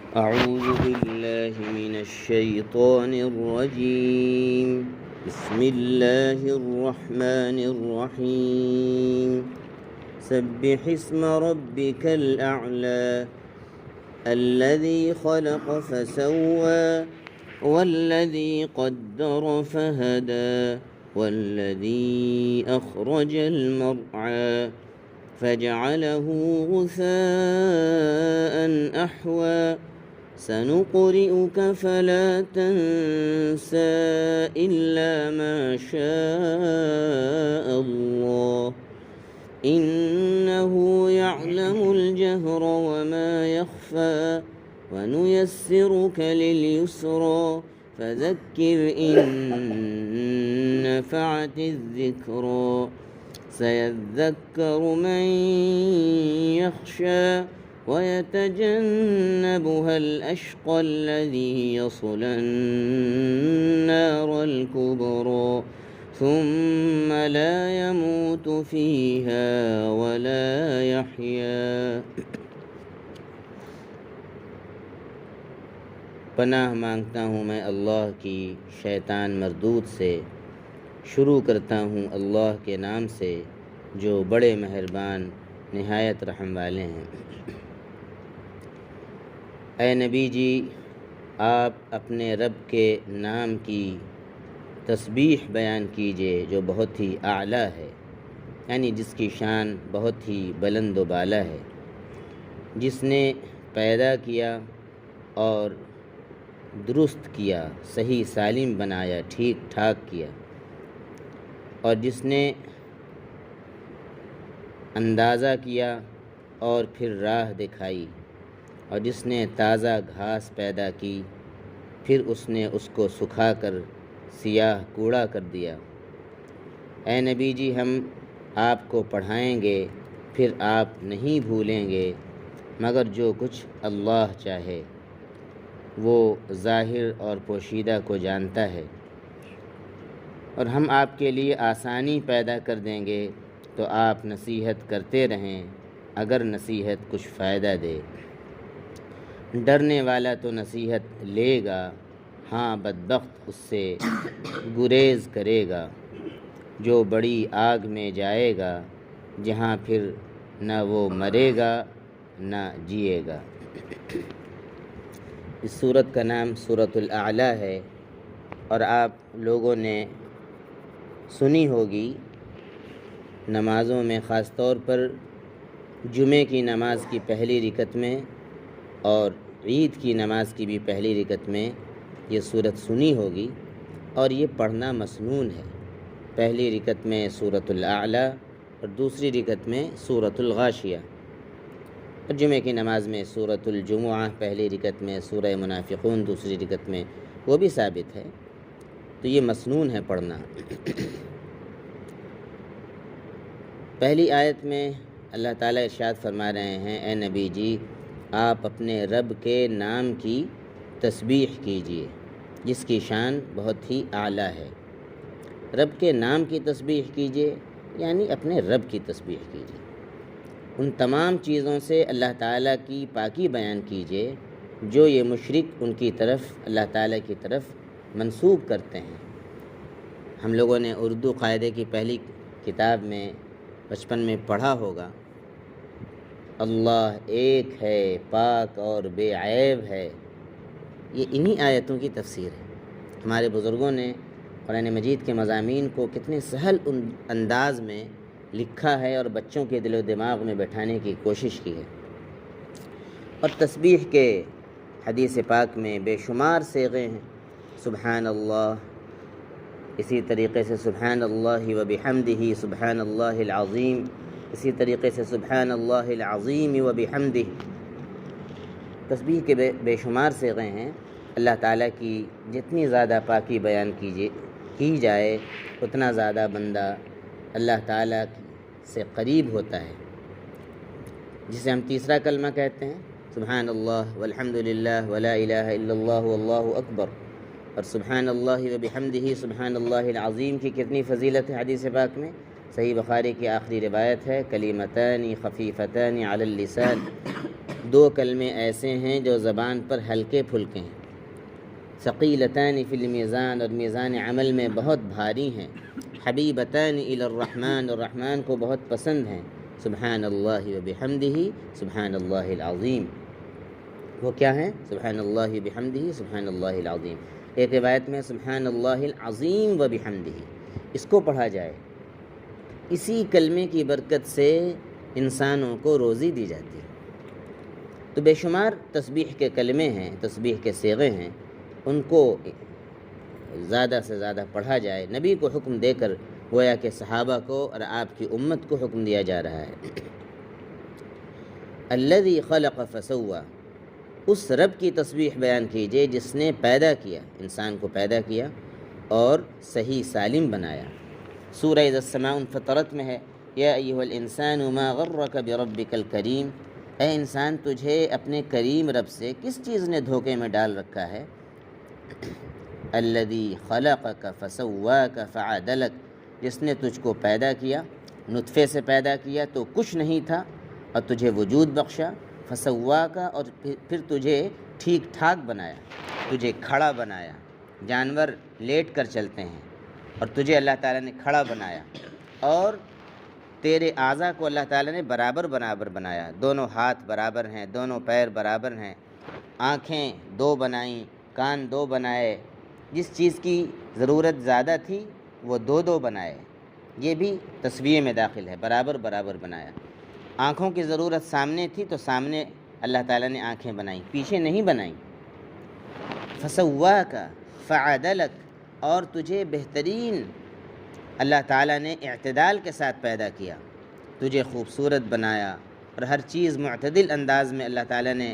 أعوذ بالله من الشيطان الرجيم. بسم الله الرحمن الرحيم. سبح اسم ربك الأعلى الذي خلق فسوى والذي قدر فهدى والذي أخرج المرعى فجعله غثاء أحوى سنقرئك فلا تنسى إلا ما شاء الله إنه يعلم الجهر وما يخفى ونيسرك لليسرى فذكر إن نفعت الذكرى سيذكر من يخشى ويتجنبها الأشقى الذي يصلى النار الكبرى ثم لا يموت فيها ولا يحيا. پناہ مانگتا ہوں میں اللہ کی شیطان مردود سے. شروع کرتا ہوں اللہ کے نام سے جو بڑے مہربان نہایت رحم والے ہیں. اے نبی جی، آپ اپنے رب کے نام کی تسبیح بیان کیجئے جو بہت ہی اعلیٰ ہے، یعنی جس کی شان بہت ہی بلند و بالا ہے، جس نے پیدا کیا اور درست کیا، صحیح سالم بنایا، ٹھیک ٹھاک کیا، اور جس نے اندازہ کیا اور پھر راہ دکھائی، اور جس نے تازہ گھاس پیدا کی پھر اس نے اس کو سکھا کر سیاہ کوڑا کر دیا. اے نبی جی، ہم آپ کو پڑھائیں گے پھر آپ نہیں بھولیں گے مگر جو کچھ اللہ چاہے. وہ ظاہر اور پوشیدہ کو جانتا ہے. اور ہم آپ کے لیے آسانی پیدا کر دیں گے تو آپ نصیحت کرتے رہیں اگر نصیحت کچھ فائدہ دے. ڈرنے والا تو نصیحت لے گا، ہاں بدبخت اس سے گریز کرے گا. جو بڑی آگ میں جائے گا جہاں پھر نہ وہ مرے گا نہ جیے گا. اس سورت کا نام سورۃ الاعلیٰ ہے اور آپ لوگوں نے سنی ہوگی نمازوں میں، خاص طور پر جمعے کی نماز کی پہلی رکعت میں اور عید کی نماز کی بھی پہلی رکعت میں یہ سورت سنی ہوگی. اور یہ پڑھنا مسنون ہے. پہلی رکعت میں سورۃ الاعلیٰ اور دوسری رکعت میں سورۃ الغاشیہ. اور جمعے کی نماز میں سورۃ الجمعہ، پہلی رکعت میں سورہ منافقون، دوسری رکعت میں، وہ بھی ثابت ہے. تو یہ مسنون ہے پڑھنا. پہلی آیت میں اللہ تعالیٰ ارشاد فرما رہے ہیں، اے نبی جی، آپ اپنے رب کے نام کی تسبیح کیجئے جس کی شان بہت ہی اعلیٰ ہے. رب کے نام کی تسبیح کیجئے یعنی اپنے رب کی تسبیح کیجئے. ان تمام چیزوں سے اللہ تعالیٰ کی پاکی بیان کیجئے جو یہ مشرک ان کی طرف، اللہ تعالیٰ کی طرف منسوب کرتے ہیں. ہم لوگوں نے اردو قاعدے کی پہلی کتاب میں بچپن میں پڑھا ہوگا، اللہ ایک ہے، پاک اور بے عیب ہے. یہ انہی آیتوں کی تفسیر ہے. ہمارے بزرگوں نے قرآن مجید کے مضامین کو کتنے سہل انداز میں لکھا ہے اور بچوں کے دل و دماغ میں بٹھانے کی کوشش کی ہے. اور تسبیح کے حدیث پاک میں بے شمار صیغے ہیں. سبحان اللہ، اسی طریقے سے سبحان اللہ و بحمدہ، سبحان اللہ العظیم، اسی طریقے سے سبحان اللہ العظیم و بحمدہ. تسبیح کے بے شمار صیغے ہیں. اللہ تعالیٰ کی جتنی زیادہ پاکی بیان کی جائے اتنا زیادہ بندہ اللہ تعالیٰ سے قریب ہوتا ہے، جسے ہم تیسرا کلمہ کہتے ہیں، سبحان اللہ والحمد للہ ولا الہ الا اللہ واللہ اکبر. اور سبحان اللہ و بحمدہ سبحان اللہ العظیم کی کتنی فضیلت ہے حدیث پاک میں. صحیح بخاری کی آخری روایت ہے، کلمتان خفیفتان علی اللسان دو کلمے ایسے ہیں جو زبان پر ہلکے پھلکے ہیں، ثقیلتان فی المیزان، اور میزان عمل میں بہت بھاری ہیں، حبیبتان الی الرحمن، اور رحمان کو بہت پسند ہیں، سبحان اللہ وبحمدہ سبحان اللہ العظیم۔ وہ کیا ہیں؟ سبحان اللہ وبحمدہ سبحان اللہ العظیم۔ ایک روایت میں سبحان اللہ العظیم وبحمدہ، اس کو پڑھا جائے، اسی کلمے کی برکت سے انسانوں کو روزی دی جاتی ہے۔ تو بے شمار تسبیح کے کلمے ہیں، تسبیح کے صیغے ہیں، ان کو زیادہ سے زیادہ پڑھا جائے۔ نبی کو حکم دے کر گویا کہ صحابہ کو اور آپ کی امت کو حکم دیا جا رہا ہے۔ الذی خلق فسوی، اس رب کی تسبیح بیان کیجئے جس نے پیدا کیا، انسان کو پیدا کیا اور صحیح سالم بنایا۔ سورہ اذا السماء انفطرت میں ہے، یا ایھا الانسان ما غرک بربک الکریم، اے انسان تجھے اپنے کریم رب سے کس چیز نے دھوکے میں ڈال رکھا ہے؟ الذی خلقک فسواک فعدلک، جس نے تجھ کو پیدا کیا، نطفے سے پیدا کیا تو کچھ نہیں تھا اور تجھے وجود بخشا، فسواک، اور پھر تجھے ٹھیک ٹھاک بنایا، تجھے کھڑا بنایا۔ جانور لیٹ کر چلتے ہیں اور تجھے اللہ تعالیٰ نے کھڑا بنایا، اور تیرے اعضاء کو اللہ تعالیٰ نے برابر بنایا، دونوں ہاتھ برابر ہیں، دونوں پیر برابر ہیں، آنکھیں دو بنائیں، کان دو بنائے، جس چیز کی ضرورت زیادہ تھی وہ دو بنائے، یہ بھی تسویے میں داخل ہے، برابر بنایا۔ آنکھوں کی ضرورت سامنے تھی تو سامنے اللہ تعالیٰ نے آنکھیں بنائیں، پیچھے نہیں بنائیں۔ فسواک فعدلک، اور تجھے بہترین اللہ تعالیٰ نے اعتدال کے ساتھ پیدا کیا، تجھے خوبصورت بنایا، اور ہر چیز معتدل انداز میں اللہ تعالیٰ نے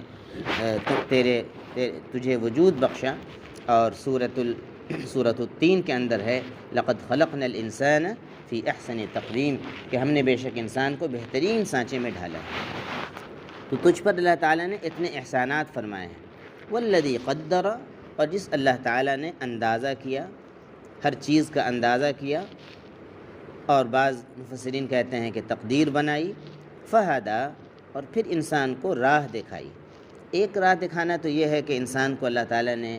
تجھے وجود بخشا۔ اور سورۃ التین کے اندر ہے، لقد خلقنا الانسان فی احسن تقویم، کہ ہم نے بے شک انسان کو بہترین سانچے میں ڈھالا ہے۔ تو تجھ پر اللہ تعالیٰ نے اتنے احسانات فرمائے ہیں۔ والذی قدر، اور جس اللہ تعالیٰ نے اندازہ کیا، ہر چیز کا اندازہ کیا، اور بعض مفسرین کہتے ہیں کہ تقدیر بنائی، فہدا، اور پھر انسان کو راہ دکھائی۔ ایک راہ دکھانا تو یہ ہے کہ انسان کو اللہ تعالیٰ نے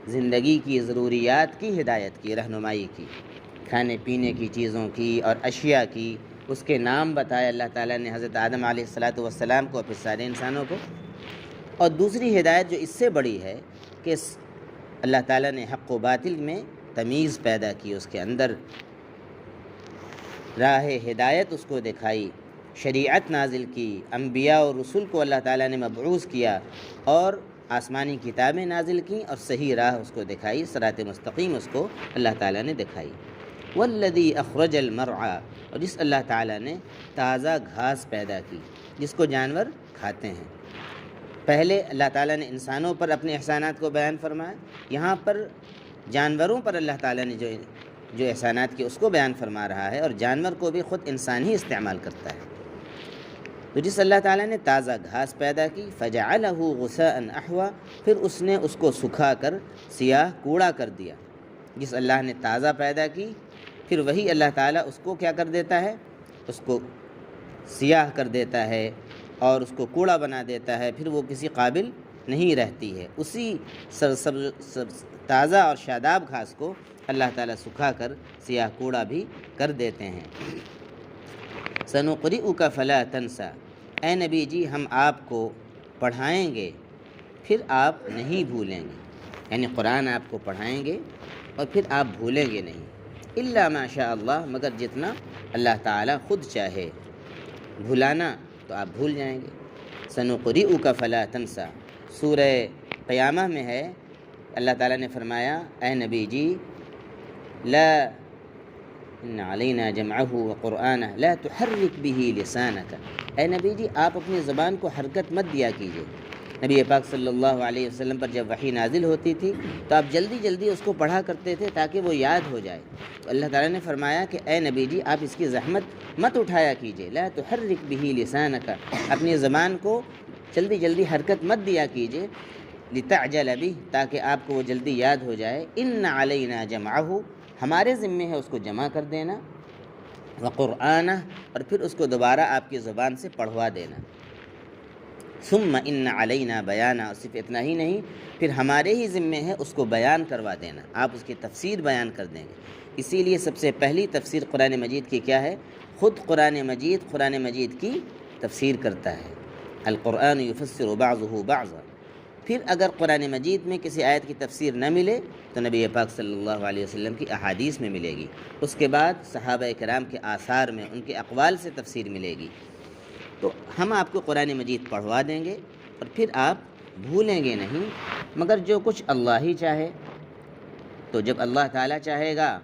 زندگی کی ضروریات کی ہدایت کی، رہنمائی کی، کھانے پینے کی چیزوں کی اور اشیاء کی، اس کے نام بتائے اللہ تعالیٰ نے حضرت آدم علیہ السلام کو، پھر سارے انسانوں کو۔ اور دوسری ہدایت جو اس سے بڑی ہے کہ اللہ تعالیٰ نے حق و باطل میں تمیز پیدا کی، اس کے اندر راہ ہدایت اس کو دکھائی، شریعت نازل کی، انبیاء اور رسول کو اللہ تعالیٰ نے مبعوث کیا، اور آسمانی کتابیں نازل کیں، اور صحیح راہ اس کو دکھائی، صراط مستقیم اس کو اللہ تعالیٰ نے دکھائی۔ والذی اخرج المرعى، اور جس اللہ تعالیٰ نے تازہ گھاس پیدا کی، جس کو جانور کھاتے ہیں۔ پہلے اللہ تعالیٰ نے انسانوں پر اپنے احسانات کو بیان فرمایا، یہاں پر جانوروں پر اللہ تعالیٰ نے جو احسانات کی اس کو بیان فرما رہا ہے، اور جانور کو بھی خود انسان ہی استعمال کرتا ہے۔ تو جس اللہ تعالیٰ نے تازہ گھاس پیدا کی، فجعلہ غثاء احوا، پھر اس نے اس کو سکھا کر سیاہ کوڑا کر دیا۔ جس اللہ نے تازہ پیدا کی، پھر وہی اللہ تعالیٰ اس کو کیا کر دیتا ہے؟ اس کو سیاہ کر دیتا ہے اور اس کو کوڑا بنا دیتا ہے، پھر وہ کسی قابل نہیں رہتی ہے۔ اسی تازہ اور شاداب گھاس کو اللہ تعالیٰ سکھا کر سیاہ کوڑا بھی کر دیتے ہیں۔ سنقرئک فلا تنسیٰ، اے نبی جی ہم آپ کو پڑھائیں گے پھر آپ نہیں بھولیں گے، یعنی قرآن آپ کو پڑھائیں گے اور پھر آپ بھولیں گے نہیں، الا ما شاء اللہ، مگر جتنا اللہ تعالیٰ خود چاہے، بھلانا تو آپ بھول جائیں گے۔ سنقرئک فلا تنسیٰ، سورہ قیامہ میں ہے، اللہ تعالیٰ نے فرمایا اے نبی جی لا ان علینا جمعہ وقرآنہ لا تحرک بہ لسانک، اے نبی جی آپ اپنی زبان کو حرکت مت دیا کیجیے۔ نبی پاک صلی اللہ علیہ وسلم پر جب وحی نازل ہوتی تھی تو آپ جلدی جلدی اس کو پڑھا کرتے تھے تاکہ وہ یاد ہو جائے۔ تو اللہ تعالیٰ نے فرمایا کہ اے نبی جی آپ اس کی زحمت مت اٹھایا کیجیے، لا تحرک بہ لسانک، اپنی زبان کو جلدی جلدی حرکت مت دیا کیجیے، لتعجل بہ، تاکہ آپ کو وہ جلدی یاد ہو جائے۔ ان علینا جمعہ، ہمارے ذمے ہے اس کو جمع کر دینا، وقرآنہ، اور پھر اس کو دوبارہ آپ کی زبان سے پڑھوا دینا۔ ثم ان علینا بیانہ، اور صرف اتنا ہی نہیں، پھر ہمارے ہی ذمے ہے اس کو بیان کروا دینا، آپ اس کی تفسیر بیان کر دیں گے۔ اسی لیے سب سے پہلی تفسیر قرآن مجید کی کیا ہے؟ خود قرآن مجید کی تفسیر کرتا ہے۔ القرآن یفسر بعضہ بعضا۔ پھر اگر قرآن مجید میں کسی آیت کی تفسیر نہ ملے تو نبی پاک صلی اللہ علیہ وسلم کی احادیث میں ملے گی، اس کے بعد صحابہ کرام کے آثار میں ان کے اقوال سے تفسیر ملے گی۔ تو ہم آپ کو قرآن مجید پڑھوا دیں گے اور پھر آپ بھولیں گے نہیں، مگر جو کچھ اللہ ہی چاہے۔ تو جب اللہ تعالیٰ چاہے گا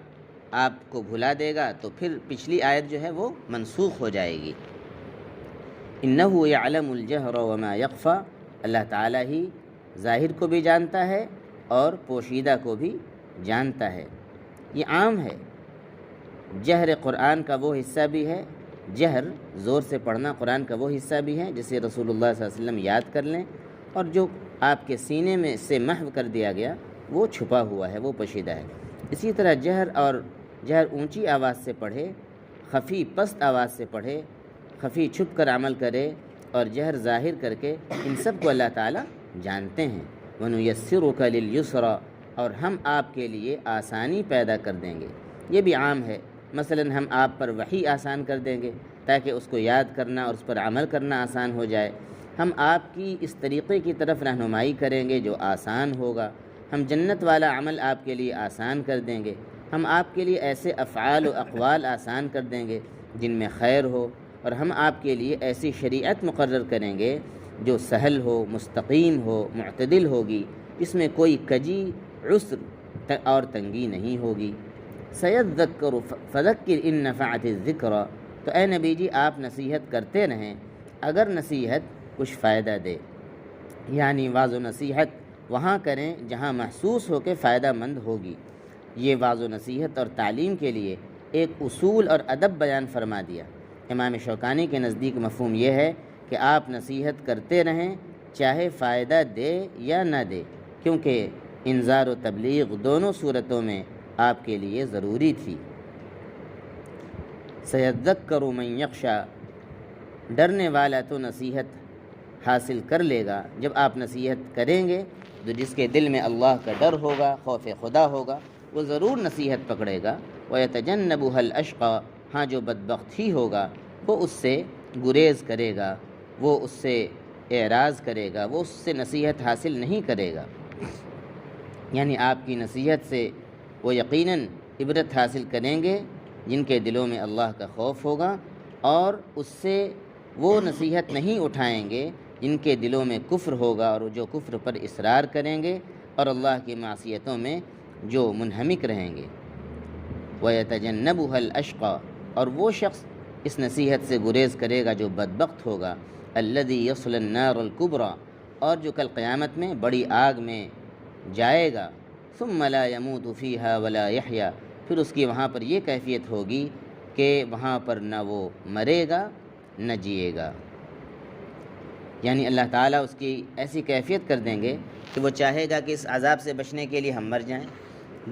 آپ کو بھلا دے گا تو پھر پچھلی آیت جو ہے وہ منسوخ ہو جائے گی۔ انہ یعلم الجہر وما یخفی، اللہ تعالیٰ ہی ظاہر کو بھی جانتا ہے اور پوشیدہ کو بھی جانتا ہے۔ یہ عام ہے، جہر قرآن کا وہ حصہ بھی ہے، جہر زور سے پڑھنا قرآن کا وہ حصہ بھی ہے جسے رسول اللہ صلی اللہ علیہ وسلم یاد کر لیں، اور جو آپ کے سینے میں سے محو کر دیا گیا وہ چھپا ہوا ہے، وہ پوشیدہ ہے۔ اسی طرح جہر اونچی آواز سے پڑھے، خفی پست آواز سے پڑھے، خفی چھپ کر عمل کرے اور جہر ظاہر کر کے، ان سب کو اللہ تعالیٰ جانتے ہیں۔ وَنُيَسِّرُكَ لِلْيُسْرَى، اور ہم آپ کے لیے آسانی پیدا کر دیں گے۔ یہ بھی عام ہے، مثلا ہم آپ پر وحی آسان کر دیں گے تاکہ اس کو یاد کرنا اور اس پر عمل کرنا آسان ہو جائے۔ ہم آپ کی اس طریقے کی طرف رہنمائی کریں گے جو آسان ہوگا۔ ہم جنت والا عمل آپ کے لیے آسان کر دیں گے۔ ہم آپ کے لیے ایسے افعال و اقوال آسان کر دیں گے جن میں خیر ہو، اور ہم آپ کے لیے ایسی شریعت مقرر کریں گے جو سہل ہو، مستقیم ہو، معتدل ہوگی، اس میں کوئی کجی، عسر اور تنگی نہیں ہوگی۔ سَيَذَّكَّرُ فَذَكِّرْ إِن نَفَعَتِ الذِّكْرَى، تو اے نبی جی آپ نصیحت کرتے رہیں اگر نصیحت کچھ فائدہ دے، یعنی واعظ و نصیحت وہاں کریں جہاں محسوس ہو کہ فائدہ مند ہوگی۔ یہ واعظ و نصیحت اور تعلیم کے لیے ایک اصول اور ادب بیان فرما دیا۔ امام شوکانی کے نزدیک مفہوم یہ ہے کہ آپ نصیحت کرتے رہیں چاہے فائدہ دے یا نہ دے، کیونکہ انذار و تبلیغ دونوں صورتوں میں آپ کے لیے ضروری تھی۔ سَيَذَّكَّرُ مَن يَخْشَىٰ، ڈرنے والا تو نصیحت حاصل کر لے گا۔ جب آپ نصیحت کریں گے تو جس کے دل میں اللہ کا ڈر ہوگا، خوف خدا ہوگا، وہ ضرور نصیحت پکڑے گا۔ وَيَتَجَنَّبُهَا الْأَشْقَىٰ، ہاں جو بدبخت ہی ہوگا وہ اس سے گریز کرے گا، وہ اس سے اعراض کرے گا، وہ اس سے نصیحت حاصل نہیں کرے گا۔ یعنی آپ کی نصیحت سے وہ یقیناً عبرت حاصل کریں گے جن کے دلوں میں اللہ کا خوف ہوگا، اور اس سے وہ نصیحت نہیں اٹھائیں گے جن کے دلوں میں کفر ہوگا اور جو کفر پر اصرار کریں گے اور اللہ کی معصیتوں میں جو منہمک رہیں گے۔ وَيَتَجَنَّبُهَا الْأَشْقَىٰ، اور وہ شخص اس نصیحت سے گریز کرے گا جو بدبخت ہوگا، الَّذِي يَصْلَى النَّارَ الْكُبْرَىٰ، اور جو کل قیامت میں بڑی آگ میں جائے گا۔ ثُمَّ لَا يَمُوتُ فِيهَا وَلَا يَحْيَىٰ، پھر اس کی وہاں پر یہ کیفیت ہوگی کہ وہاں پر نہ وہ مرے گا نہ جیے گا۔ یعنی اللہ تعالیٰ اس کی ایسی کیفیت کر دیں گے کہ وہ چاہے گا کہ اس عذاب سے بچنے کے لیے ہم مر جائیں۔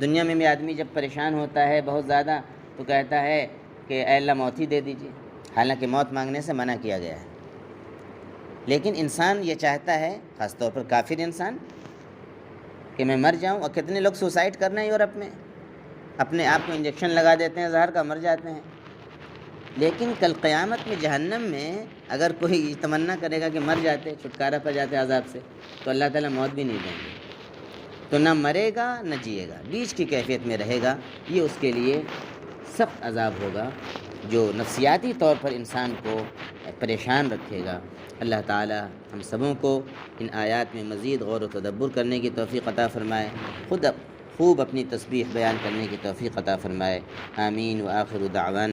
دنیا میں بھی آدمی جب پریشان ہوتا ہے بہت زیادہ تو کہتا ہے کہ اے اللہ موت ہی دے دیجیے، حالانکہ موت مانگنے سے منع کیا گیا ہے۔ لیکن انسان یہ چاہتا ہے، خاص طور پر کافر انسان، کہ میں مر جاؤں۔ اور کتنے لوگ سوسائڈ کر رہے ہیں یورپ میں، اپنے آپ کو انجیکشن لگا دیتے ہیں زہر کا، مر جاتے ہیں۔ لیکن کل قیامت میں جہنم میں اگر کوئی تمنا کرے گا کہ مر جاتے، چھٹکارا پا جاتے عذاب سے، تو اللہ تعالیٰ موت بھی نہیں دیں گے۔ تو نہ مرے گا نہ جیے گا، بیچ کی کیفیت میں رہے گا۔ یہ اس کے لیے سخت عذاب ہوگا جو نفسیاتی طور پر انسان کو پریشان رکھے گا۔ اللہ تعالیٰ ہم سبوں کو ان آیات میں مزید غور و تدبر کرنے کی توفیق عطا فرمائے، خود خوب اپنی تسبیح بیان کرنے کی توفیق عطا فرمائے۔ آمین۔ وآخر دعوانا